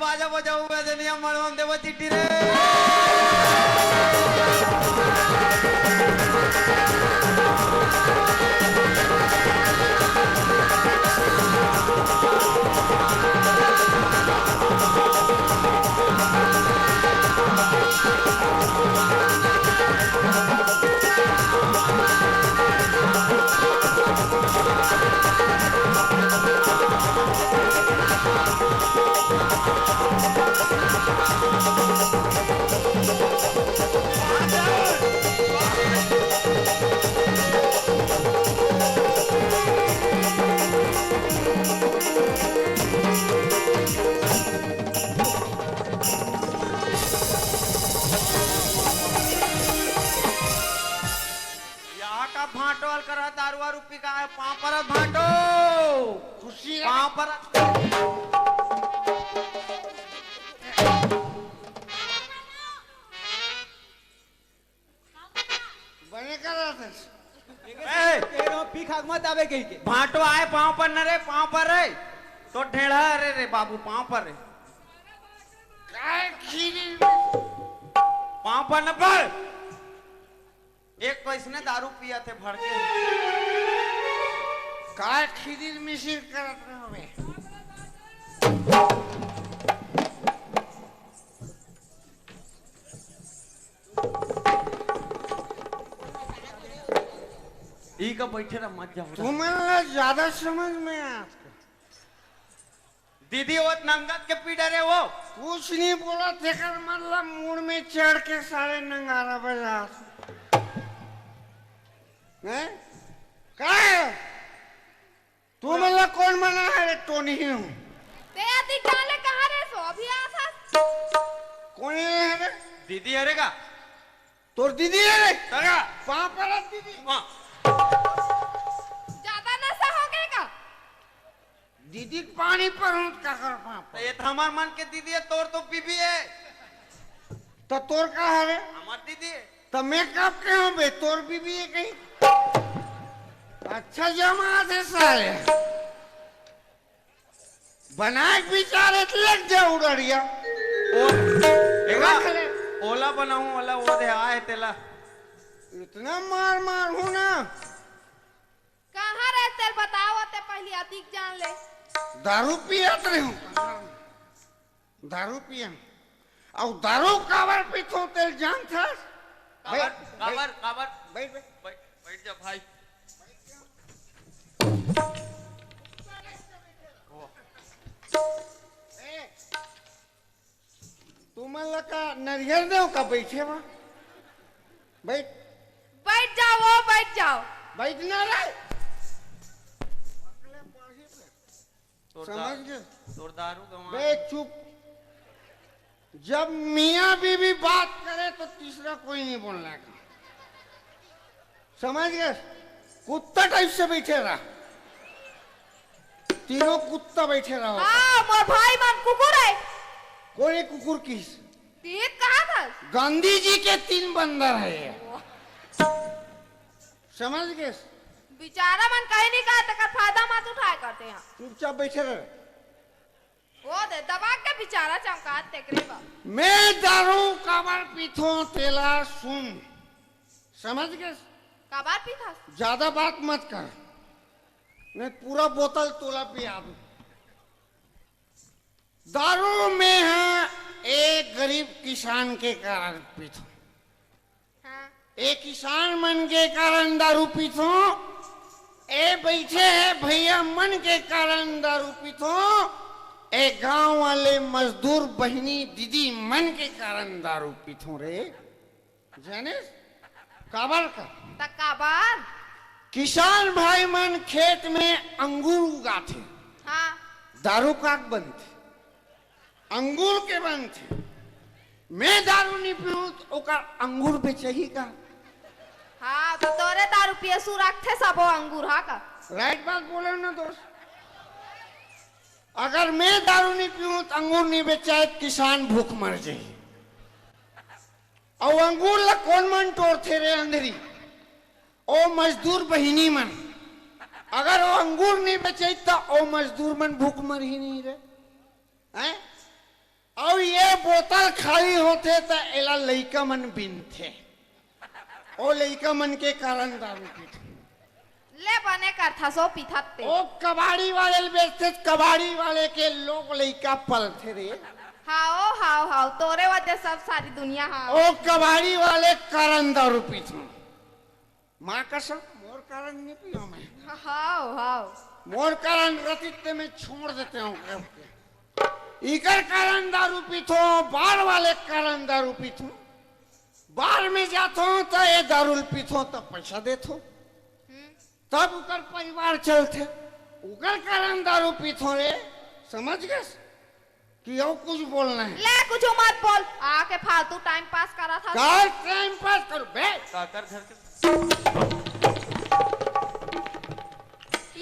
बाजा बजाऊ वेदनिया मणवम देव चिट्टी रे भाटोल करा दारू वारू पी का पाँव पर भाटो खुशी पाँव पर बने कर रहा था तेरो पी खाग मत आवे कहीं के भाटो आए पाँव पर न रे पाँव पर रे तो ढेड़ा रे रे बाबू पाँव पर रे काय खीरी पाँव पर न पर एक तो इसने दारू पिया थे भर के काय खीरी मिसिर करत रहे हो बे ई का बैठे रहा मत जाओ तुम्हारा ज्यादा समझ में आता दीदी वो नंगत के पीड़े रे वो कुछ नहीं बोला थे कर मतलब मूड में चढ़ के सारे नंगारा बजा हैं काय तू मतलब कौन बना है रे टोनी हूँ ते आती डाले कहाँ रे सो अभी आता कौन है रे दीदी हरेगा तोर दीदी है रे तगा वहाँ पर है दीदी ज्यादा नशा हो गया का दीदी पानी पर हूँ क्या कर वहाँ तो ये तो हमार मन के दीदी है तोर तो बीबी है तो तोर का है रे हमार दीदी है तो मैं कब के हूँ बे तोर बीबी है कहीं अच्छा जमात है सारे बनाए बिचारे लग जाओ उड़िया ओला बनाऊं ओला वो दे आए तेला इतना मार मार हूँ ना कहाँ रे तेल बताओ ते पहले अधिक जान ले दारू पियत रही हूँ दारू पिया और दारू काबर पीतो तेल जान था काबर काबर काबर बैठ बैठ जा भाई तुम लगा नरियर दो का बैठे वहाँ बैठ बैठ जाओ बैठ जाओ बैठना रे समझ गए तोर दारू बे चुप जब मियाँ बीवी बात करे तो तीसरा कोई नहीं बोलने का समझ गए कुत्ता टाइप से बैठे रहा तीनों कुत्ता बैठे रहो हाँ मोर भाई मन कुकुर है कोई कुकुर किस तीन कहाँ था गांधी जी के 3 बंदर है ये समझ गए बेचारा मन कहीं नहीं कहा तक फायदा मत उठाए करते हैं चुपचाप बैठे रहे वो दे दबा के बेचारा चमका तेकरे बा मैं दारू काबर पीथो तेला सुन समझ गए कबार पी था ज्यादा बात मत कर नहीं पूरा बोतल तोला पिया दूं दारू में है एक गरीब किसान के कारण पीथो हाँ एक किसान मन के कारण दारू पीथो ए बैठे है भैया मन के कारण दारू पीथो एक गांव वाले मजदूर बहनी दीदी मन के कारण दारू पीथो रे जाने काबर का तकाबार किसान भाई मन खेत में अंगूर उगाते हाँ दारू काक बनते अंगूर के बनते मैं दारू नहीं पीऊं तो ओकर अंगूर बेचही का हाँ तो तोरे दारू पिए सु रखते सबो अंगूर हा का राइट बात बोले ना दोस्त अगर मैं दारू नहीं पीऊं तो अंगूर नहीं बेचाए किसान भूख मर जाए और अंगूर ला कौन मन तोड़ते रे अंधेरी ओ मजदूर बहिनी मन अगर वो अंगूर नहीं बेचे तो ओ मजदूर मन भूख मर ही नहीं रे हैं और ये बोतल खाली होते तो एला लइका मन बिन थे ओ लइका मन के कारण दारू पीते ले बने कर था सो पीथते ओ कबाड़ी वाले बेचते कबाड़ी वाले के लोग लइका पलते रे हाओ तोरे वजह सब सारी दुनिया हाओ ओ कबाड़ी वाले कारण दारू पीते माँ कसम मोर कारण नहीं पियो मैं हाओ मोर कारण रतिते में छोड़ देते हूँ इकर कारण दारू पीथो बार वाले कारण दारू पीथो बार में जातो तो ये दारू पीथो तो पैसा देथो तब उकर परिवार चलते उकर कारण दारू पीथो रे समझ गए कि और कुछ बोलना है ले कुछ मत बोल आके फालतू टाइम पास करा था कार टाइम पास करो बे काकर घर के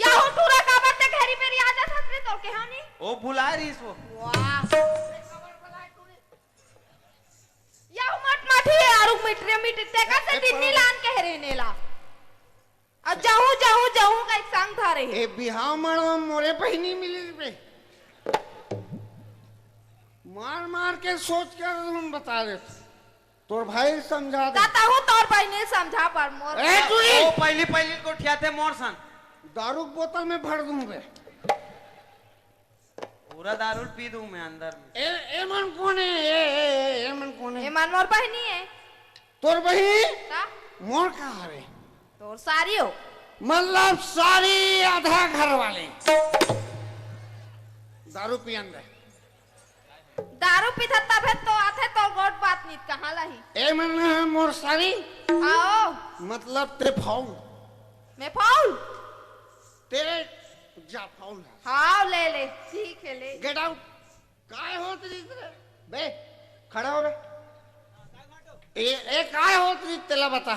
याहू टूरा काबर ते घेरी पेरी आ जा सकते तो के हानी ओ बुला रही इसको वाह याहू मत माठी आरु मिट ते का से दिन्नी लान के रहनेला अब जाऊं का एक संग था रही ए बिहाव मरो मोरे बहनी मिली बे मार के सोच कर हम बता दे तोर भाई समझा दे दाता हूं तोर भाई ने समझा पर मोर ए तुई ओ पहली को ठिया थे मोर सन दारू की बोतल में भर दूं बे पूरा दारू पी दूं मैं अंदर में ए मन कौन है ए मन कौन है ए मन मोर भाई नहीं है तोर बही का मोर कहाँ रे तोर सारी हो मतलब सारी आधा घर वाले दारू पियन दे दारू पीता तब है तो आथे तो गोट बात नहीं कहाँ लही ए मन मोर सारी आओ मतलब ते फाउल मैं फाउल तेरे जा फाउल हाँ ले ठीक है ले गेट आउट काय हो तेरी बे खड़ा हो रे ए काय हो तेरी तेला बता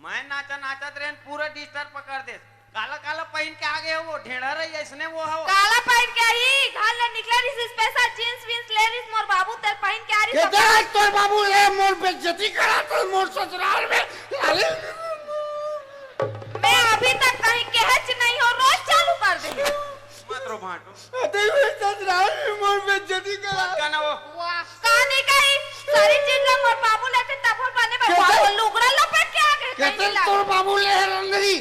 मैं नाचत रहे पूरा डिस्टर्ब पकड़ दे काला काला पहन के आगे वो ढेड़ा रही ऐसने वो हो काला पहन के ही घर ले निकले रिस स्पेशल जींस विंस ले रिस मोर बाबू तेरे पहन के आ के रही देख तोर बाबू ले मोर बेइज्जती करा तो मोर ससुराल में लाले मैं अभी तक कहीं कहच नहीं हो रोज चालू कर दे मत रो भाटो देख ससुराल में मोर बेइज्जती करा कहना वो वाह कहानी कही सारी चीज ला मोर बाबू लेते तब बने में बाबू लुगड़ा लपेट के आ गए कहते तोर बाबू ले रंगरी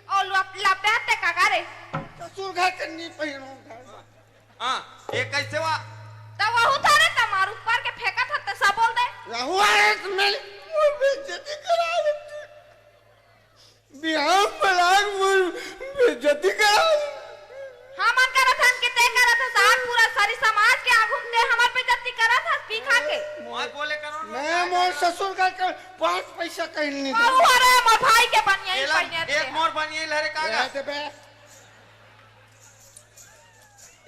और लपेट का करे ससुर घर करनी पहिरो हां ये कैसे हुआ तब वहु थारे तमार ऊपर के फेंका था तो सब बोल दे रहू आए तो मैं मोर बेइज्जती करा दे बिहार पलाग मोर बेइज्जती करा हां मन करा था कि ते करा था साथ पूरा सारी समाज के आगू ते हमर पे जत्ती करा था पी खा के मत बोले करो मैं मोर ससुर घर का 5 पैसा कहीं नहीं बाबू अरे मोर भाई के बनिया ही एला बनिया एक मोर बनिए लहरे कागा दे बे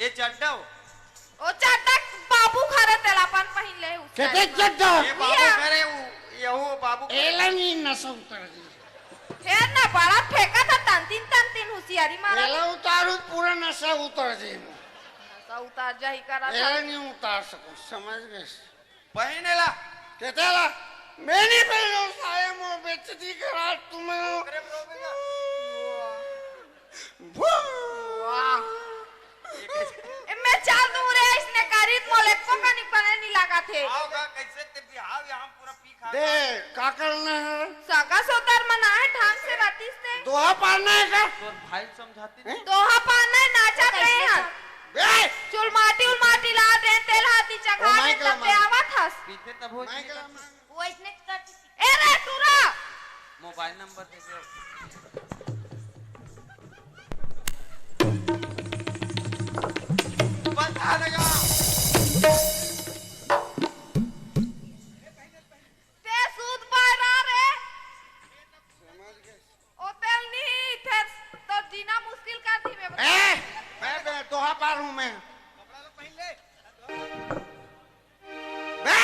ये चड्डा ओ चाटा बाबू खरे तेलापन पहिन ले कहते जड्डा ये बाबू करे यहू बाबू एलनी नसौ उतर दी है ना बड़ा फेंका था तन तीन होशियारी मारा एला उतारू पूरा नशा उतर जी ऐसा उतार जा ही करा था एला नहीं उतार सको समझ गए पहनेला कहते ला मैं नहीं पहनो सारे मोर बेइज्जती करा तुम्हें करे प्रोबेगा वाह ए मैं चाल दूर है इसने खरीद मोले को का नहीं पने नहीं लगा थे आओगा कैसे ते बिहाव यहां पूरा पी खा दे का करना है सगा सोतर मना है ढंग से रातीस से दोहा पारना है का तो भाई समझाती नहीं दोहा पाना है नाचा रहे हैं बे चुल माटी ला दे तेल हाथी चखा दे तब ते आवा था पीते तब हो वो इसने कर ए रे टूरा मोबाइल नंबर दे दो बता लगा ते सूद पारा रे ओ तेल नहीं थे तो जीना मुश्किल कर दी मैं दोहा पार हूं मैं कपड़ा तो पहन ले बे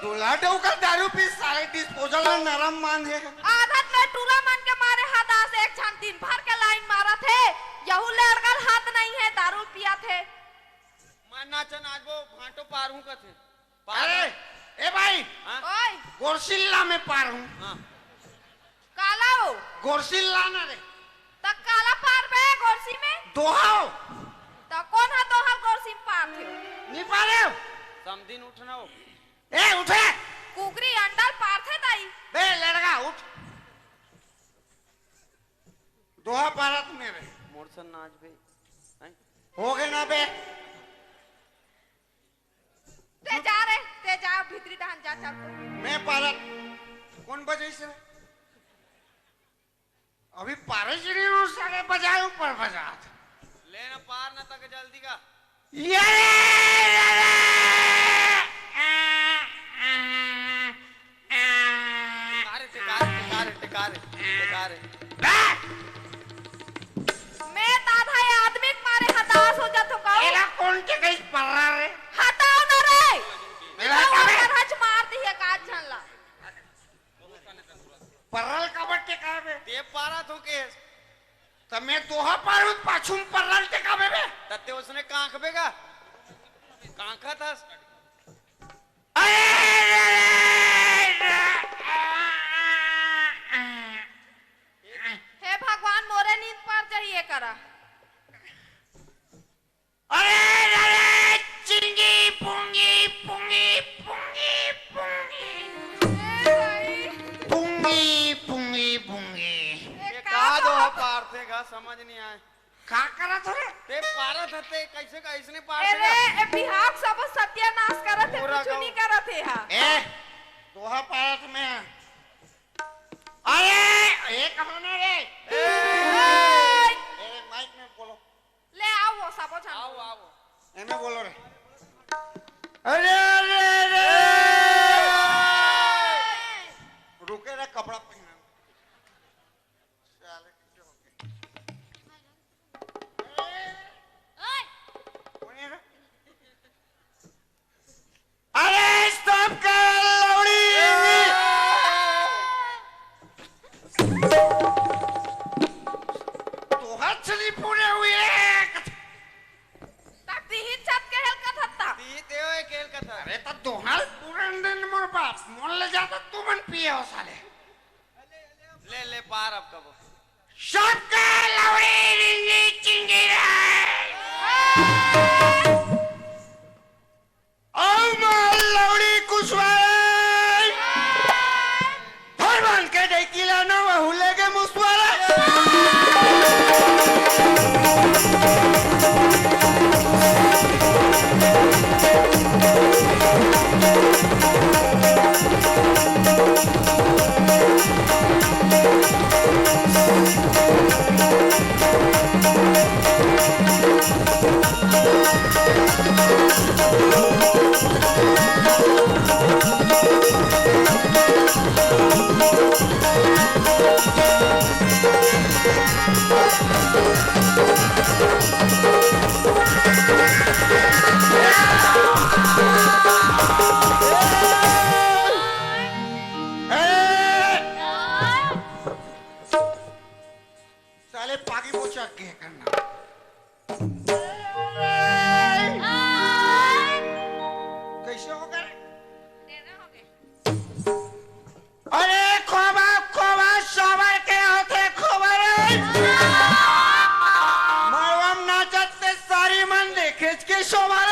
दूल्हा डोका दारू पी सारे डिस्पोजल नरम मान है आदत में टूरा मन के मारे हाथ से एक छन दिन भर के लाइन मारा थे यहू लड़कल हाथ नहीं है दारू पिया थे मैं नाचन आज वो भाटो पार हूं कथे अरे ए भाई ओए गोरसिल्ला में पार हूं हां काला हो गोरसिल्ला ना रे तक दोहाओ तो कौन है तो हल गौर सिम पार थे नहीं पाले समदिन उठना हो ए उठे कुकरी अंडल पार थे ताई बे लड़का उठ दोहा पारा तू मेरे मोरसन नाच बे हैं? हो गए ना बे ते जा भीतरी डान जा चल तो मैं पारा कौन बजाई से अभी पारे चिड़ी सारे बजाए ऊपर बजा लेना पार न तक जल्दी का ये टिकारे मैं ताधा ये आदमी के मारे हताश हो जातो का एला कौन के कहीं पर्रा रे हटाओ ना रे मेरा काबे हच मार दी है काज छनला पर्रल कबट के काबे ते पारा तो के तो मैं दोहा पारू पाछुम पर्रल के काबे बे तत्ते उसने कांख बेगा कांखा था हे भगवान मोरे नींद पर चाहिए करा अरे चिंगी पुंगी पुंगी पुंगी पुंगी पुंगी पुंगी पुंगी ये का दो पार थे गा समझ नहीं आए का करा थोड़े ते पारा थते कैसे का इसने पार अरे थे ए बिहार सब सत्यानाश करत है पूरा कुछ गाँव। नहीं करत है हा ए दोहा पारा तुम्हें अरे ये कहाँ ने रे ए, ए माइक में बोलो ले आओ वो सबो छन आओ आओ एमे बोलो रे अरे अरे अरे रुके रे कपड़ा पहना साले किसे हो गए कौन है रे अरे स्टॉप कर लौड़ी तो हाथ चली पूरे हुए ताकती ही छत के हेल का थत्ता ती देओ ए खेल का था अरे तो दोहाल पूरे दिन मोर बाप मोल ले जाता तू मन पिए हो साले ले ले पार अब कब सबका लवड़ी रिंगी चिंगी ओ माल लवड़ी कुशवाई भरवान के देखिला ना हुले के मुसवारा साले पागी पोछा के करना कैसे हो गए अरे खोबा खोबा सबर के होते खबर मरवम नाचते सारी मन देखे के सवार